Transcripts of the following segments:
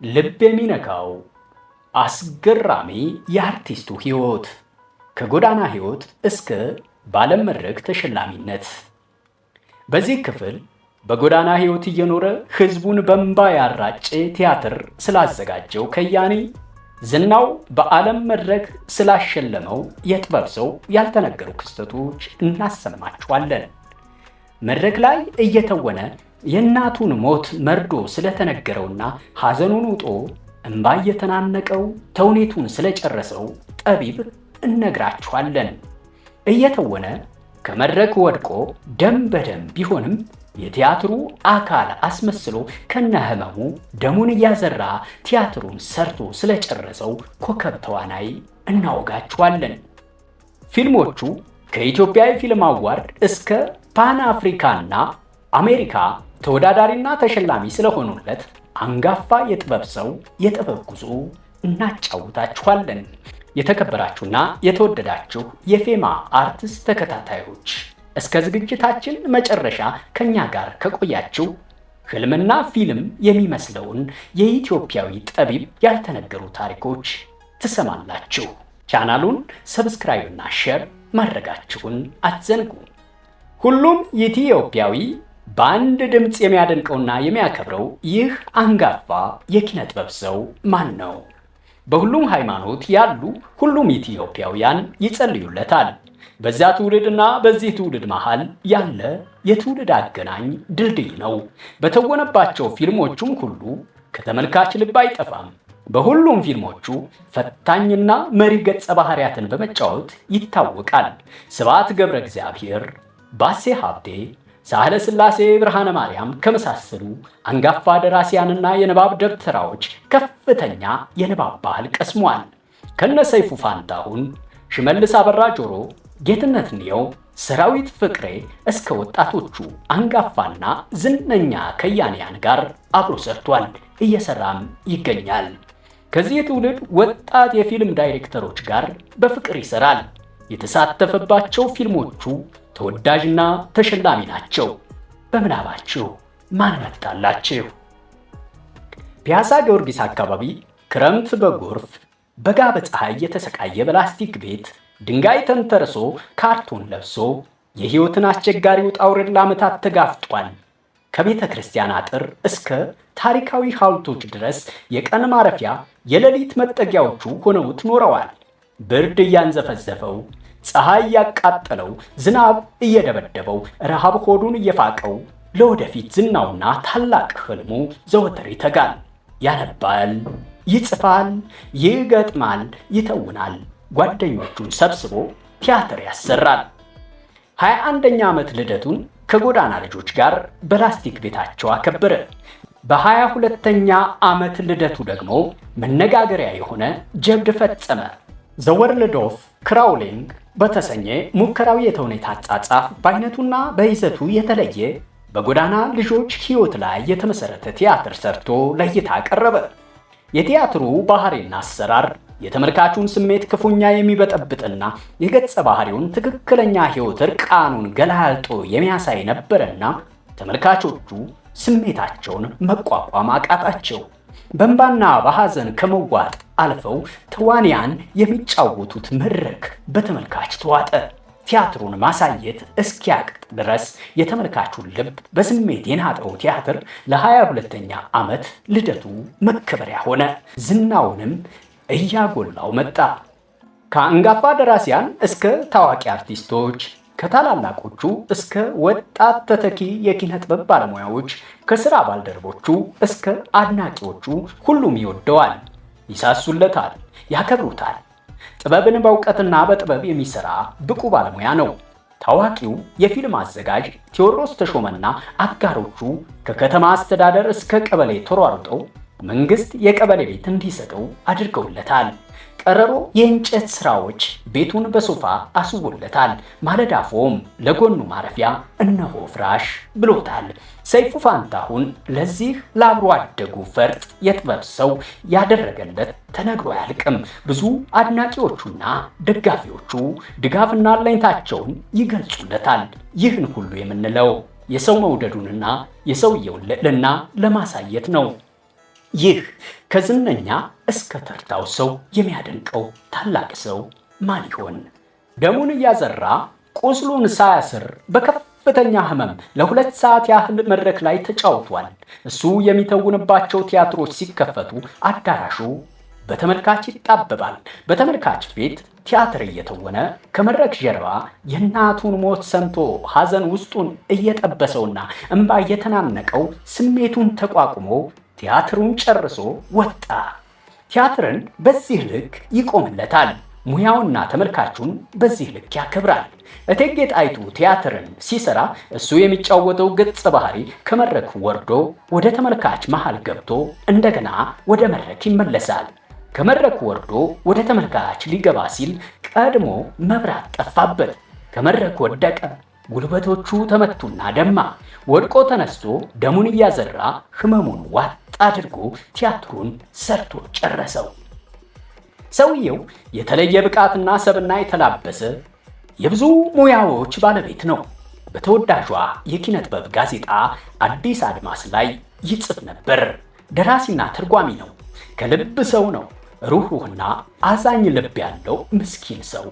ልብ የሚነካው አስገራሚ የአርቲስቱ ሕይወት ከጎዳና ሕይወት እስከ ባለም መድረክ ተሸላሚነት። በዚህ ክፍል በጎዳና ሕይወት እየኖረ ሕዝቡን በእንባ ያራጨ ቲያትር ስላዘጋጀው ከያኒ፣ ዝናው በዓለም መድረክ ስላሸለመው የጥበብ ሰው ያልተነገሩ ክስተቶች እናሰማችኋለን። መድረክ ላይ እየተወነ የእናቱን ሞት መርዶ ስለተነገረውና ሐዘኑን ውጦ እንባ እየተናነቀው ተውኔቱን ስለጨረሰው ጠቢብ እነግራችኋለን። እየተወነ ከመድረክ ወድቆ ደም በደም ቢሆንም የቲያትሩ አካል አስመስሎ ከነህመሙ ደሙን እያዘራ ቲያትሩን ሰርቶ ስለጨረሰው ኮከብ ተዋናይ እናወጋችኋለን። ፊልሞቹ ከኢትዮጵያ የፊልም አዋርድ እስከ ፓን አፍሪካና አሜሪካ ተወዳዳሪና ተሸላሚ ስለሆኑለት አንጋፋ የጥበብ ሰው የጥበብ ጉዞ እናጫውታችኋለን። የተከበራችሁና የተወደዳችሁ የፌማ አርትስ ተከታታዮች እስከ ዝግጅታችን መጨረሻ ከኛ ጋር ከቆያችሁ ህልምና ፊልም የሚመስለውን የኢትዮጵያዊ ጠቢብ ያልተነገሩ ታሪኮች ትሰማላችሁ። ቻናሉን ሰብስክራይብ እና ሼር ማድረጋችሁን አትዘንጉ። ሁሉም ኢትዮጵያዊ በአንድ ድምፅ የሚያደንቀውና የሚያከብረው ይህ አንጋፋ የኪነ ጥበብ ሰው ማን ነው? በሁሉም ሃይማኖት ያሉ ሁሉም ኢትዮጵያውያን ይጸልዩለታል። በዚያ ትውልድና በዚህ ትውልድ መሃል ያለ የትውልድ አገናኝ ድልድይ ነው። በተወነባቸው ፊልሞቹም ሁሉ ከተመልካች ልብ አይጠፋም። በሁሉም ፊልሞቹ ፈታኝና መሪ ገጸ ባህሪያትን በመጫወት ይታወቃል። ስብሐት ገብረ እግዚአብሔር፣ ባሴ ሀብቴ፣ ሳህለ ሥላሴ ብርሃነ ማርያም ከመሳሰሉ አንጋፋ ደራሲያንና የንባብ ደብተራዎች ከፍተኛ የንባብ ባህል ቀስሟል። ከነ ሰይፉ ፋንታሁን፣ ሽመልስ አበራ ጆሮ፣ ጌትነት እንየው፣ ሰራዊት ፍቅሬ እስከ ወጣቶቹ አንጋፋና ዝነኛ ከያንያን ጋር አብሮ ሰርቷል፣ እየሰራም ይገኛል። ከዚህ ትውልድ ወጣት የፊልም ዳይሬክተሮች ጋር በፍቅር ይሰራል። የተሳተፈባቸው ፊልሞቹ ተወዳጅና ተሸላሚ ናቸው። በምናባችሁ ማን መጣላችሁ? ፒያሳ ጊዮርጊስ አካባቢ ክረምት በጎርፍ በጋ በፀሐይ የተሰቃየ በላስቲክ ቤት ድንጋይ ተንተርሶ ካርቶን ለብሶ የሕይወትን አስቸጋሪ ውጣ ውረድ ለዓመታት ተጋፍጧል። ከቤተ ክርስቲያን አጥር እስከ ታሪካዊ ሐውልቶች ድረስ የቀን ማረፊያ የሌሊት መጠጊያዎቹ ሆነውት ኖረዋል። ብርድ እያንዘፈዘፈው፣ ፀሐይ እያቃጠለው፣ ዝናብ እየደበደበው፣ ረሃብ ሆዱን እየፋቀው ለወደፊት ዝናውና ታላቅ ህልሙ ዘወትር ይተጋል፣ ያነባል፣ ይጽፋል፣ ይገጥማል፣ ይተውናል። ጓደኞቹን ሰብስቦ ቲያትር ያሰራል። 21ኛ ዓመት ልደቱን ከጎዳና ልጆች ጋር በላስቲክ ቤታቸው አከበረ። በ22ኛ ዓመት ልደቱ ደግሞ መነጋገሪያ የሆነ ጀብድ ፈጸመ። ዘ ወርልድ ኦፍ ክራውሊንግ በተሰኘ ሙከራዊ የተውኔት አጻጻፍ በአይነቱና በይዘቱ የተለየ በጎዳና ልጆች ሕይወት ላይ የተመሰረተ ቲያትር ሰርቶ ለእይታ ቀረበ። የቲያትሩ ባህሪና አሰራር የተመልካቹን ስሜት ክፉኛ የሚበጠብጥና የገጸ ባህሪውን ትክክለኛ ሕይወት እርቃኑን ገላልጦ የሚያሳይ ነበረና ተመልካቾቹ ስሜታቸውን መቋቋም አቃጣቸው። በእንባና በሐዘን ከመዋጥ አልፈው ተዋንያን የሚጫወቱት መድረክ በተመልካች ተዋጠ። ቲያትሩን ማሳየት እስኪያቅጥ ድረስ የተመልካቹን ልብ በስሜት የናጠው ቲያትር ለ22ኛ ዓመት ልደቱ መከበሪያ ሆነ። ዝናውንም እያጎላው መጣ። ከአንጋፋ ደራሲያን እስከ ታዋቂ አርቲስቶች፣ ከታላላቆቹ እስከ ወጣት ተተኪ የኪነ ጥበብ ባለሙያዎች፣ ከሥራ ባልደረቦቹ እስከ አድናቂዎቹ ሁሉም ይወደዋል፣ ይሳሱለታል፣ ያከብሩታል። ጥበብን በእውቀትና በጥበብ የሚሰራ ብቁ ባለሙያ ነው። ታዋቂው የፊልም አዘጋጅ ቴዎድሮስ ተሾመና አጋሮቹ ከከተማ አስተዳደር እስከ ቀበሌ ተሯሩጠው መንግስት የቀበሌ ቤት እንዲሰጠው አድርገውለታል። ቀረሮ የእንጨት ስራዎች ቤቱን በሶፋ አስውቦለታል። ማለዳፎም ለጎኑ ማረፊያ እነሆ ፍራሽ ብሎታል። ሰይፉ ፋንታሁን ለዚህ ለአብሮ አደጉ ፈርጥ የጥበብ ሰው ያደረገለት ተነግሮ አያልቅም። ብዙ አድናቂዎቹና ደጋፊዎቹ ድጋፍና አለኝታቸውን ይገልጹለታል። ይህን ሁሉ የምንለው የሰው መውደዱንና የሰውየውን ልዕልና ለማሳየት ነው። ይህ ከዝነኛ እስከ ተርታው ሰው የሚያደንቀው ታላቅ ሰው ማን ይሆን? ደሙን እያዘራ ቁስሉን ሳያስር በከፍተኛ ህመም ለ2 ሰዓት ያህል መድረክ ላይ ተጫውቷል። እሱ የሚተውንባቸው ቲያትሮች ሲከፈቱ አዳራሹ በተመልካች ይጣበባል። በተመልካች ፊት ቲያትር እየተወነ ከመድረክ ጀርባ የእናቱን ሞት ሰምቶ ሐዘን ውስጡን እየጠበሰውና እንባ እየተናነቀው ስሜቱን ተቋቁሞ ቲያትሩን ጨርሶ ወጣ። ቲያትርን በዚህ ልክ ይቆምለታል። ሙያውና ተመልካቹን በዚህ ልክ ያከብራል። እቴጌ ጣይቱ ቲያትርን ሲሰራ እሱ የሚጫወተው ገጸ ባህሪ ከመድረክ ወርዶ ወደ ተመልካች መሃል ገብቶ እንደገና ወደ መድረክ ይመለሳል። ከመድረክ ወርዶ ወደ ተመልካች ሊገባ ሲል ቀድሞ መብራት ጠፋበት። ከመድረክ ወደቀ። ጉልበቶቹ ተመቱና ደማ። ወድቆ ተነስቶ ደሙን እያዘራ ህመሙን ዋጥ አድርጎ ቲያትሩን ሰርቶ ጨረሰው። ሰውየው የተለየ ብቃትና ሰብና የተላበሰ የብዙ ሙያዎች ባለቤት ነው። በተወዳጇ የኪነ ጥበብ ጋዜጣ አዲስ አድማስ ላይ ይጽፍ ነበር። ደራሲና ተርጓሚ ነው። ከልብ ሰው ነው። ሩህሩህና አዛኝ ልብ ያለው ምስኪን ሰው።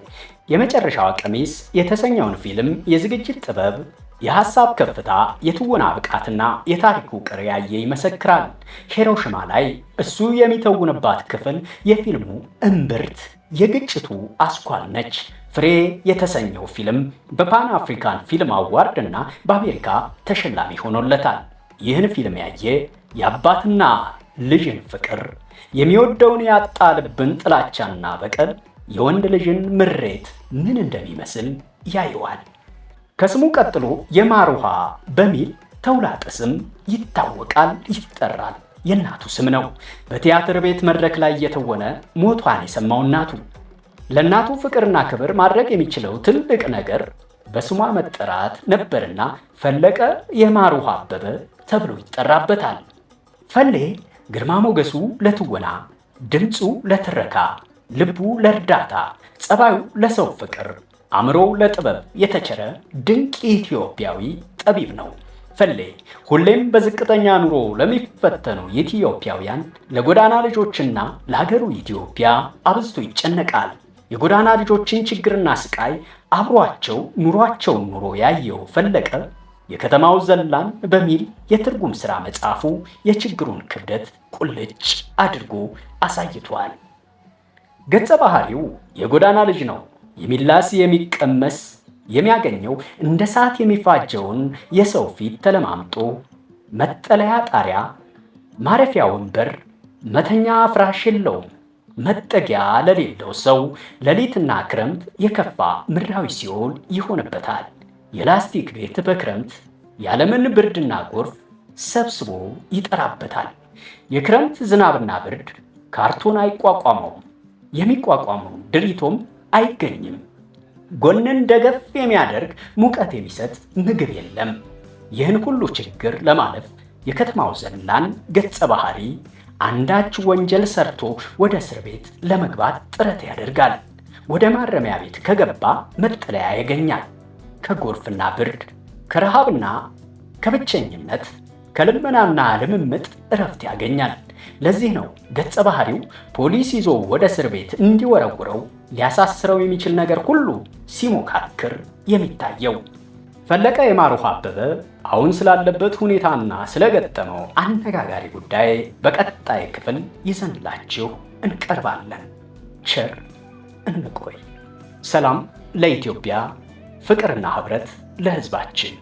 የመጨረሻዋ ቀሚስ የተሰኘውን ፊልም የዝግጅት ጥበብ፣ የሐሳብ ከፍታ፣ የትወና ብቃትና የታሪክ ውቅር ያየ ይመሰክራል። ሂሮሺማ ላይ እሱ የሚተውንባት ክፍል የፊልሙ እምብርት፣ የግጭቱ አስኳል ነች። ፍሬ የተሰኘው ፊልም በፓን አፍሪካን ፊልም አዋርድ እና በአሜሪካ ተሸላሚ ሆኖለታል። ይህን ፊልም ያየ የአባትና ልጅን ፍቅር፣ የሚወደውን ያጣ ልብን ጥላቻና በቀል፣ የወንድ ልጅን ምሬት ምን እንደሚመስል ያየዋል። ከስሙ ቀጥሎ የማር ውሃ በሚል ተውላጠ ስም ይታወቃል፣ ይጠራል። የእናቱ ስም ነው። በቲያትር ቤት መድረክ ላይ እየተወነ ሞቷን የሰማው እናቱ። ለእናቱ ፍቅርና ክብር ማድረግ የሚችለው ትልቅ ነገር በስሟ መጠራት ነበርና ፈለቀ የማር ውሃ አበበ ተብሎ ይጠራበታል። ፈሌ ግርማ ሞገሱ ለትወና፣ ድምፁ ለትረካ፣ ልቡ ለእርዳታ፣ ጸባዩ ለሰው ፍቅር፣ አእምሮ ለጥበብ የተቸረ ድንቅ ኢትዮጵያዊ ጠቢብ ነው። ፈሌ ሁሌም በዝቅተኛ ኑሮ ለሚፈተኑ ኢትዮጵያውያን፣ ለጎዳና ልጆችና ለሀገሩ ኢትዮጵያ አብዝቶ ይጨነቃል። የጎዳና ልጆችን ችግርና ስቃይ አብሯቸው ኑሯቸውን ኑሮ ያየው ፈለቀ የከተማው ዘላን በሚል የትርጉም ሥራ መጽሐፉ የችግሩን ክብደት ቁልጭ አድርጎ አሳይቷል። ገጸ ባህሪው የጎዳና ልጅ ነው። የሚላስ የሚቀመስ የሚያገኘው እንደ ሰዓት የሚፋጀውን የሰው ፊት ተለማምጦ መጠለያ ጣሪያ፣ ማረፊያ ወንበር፣ መተኛ ፍራሽ የለውም። መጠጊያ ለሌለው ሰው ሌሊትና ክረምት የከፋ ምድራዊ ሲኦል ይሆንበታል። የላስቲክ ቤት በክረምት ያለምን ብርድና ጎርፍ ሰብስቦ ይጠራበታል። የክረምት ዝናብና ብርድ ካርቶን አይቋቋመውም። የሚቋቋመው ድሪቶም አይገኝም። ጎንን ደገፍ የሚያደርግ ሙቀት የሚሰጥ ምግብ የለም። ይህን ሁሉ ችግር ለማለፍ የከተማው ዘላን ገጸ ባህሪ አንዳች ወንጀል ሰርቶ ወደ እስር ቤት ለመግባት ጥረት ያደርጋል። ወደ ማረሚያ ቤት ከገባ መጠለያ ያገኛል። ከጎርፍና ብርድ፣ ከረሃብና ከብቸኝነት፣ ከልመናና ልምምጥ እረፍት ያገኛል። ለዚህ ነው ገጸ ባህሪው ፖሊስ ይዞ ወደ እስር ቤት እንዲወረውረው ሊያሳስረው የሚችል ነገር ሁሉ ሲሞካክር የሚታየው። ፈለቀ የማር ውሃ አበበ አሁን ስላለበት ሁኔታና ስለገጠመው አነጋጋሪ ጉዳይ በቀጣይ ክፍል ይዘንላችሁ እንቀርባለን። ቸር እንቆይ። ሰላም ለኢትዮጵያ፣ ፍቅርና ህብረት ለህዝባችን።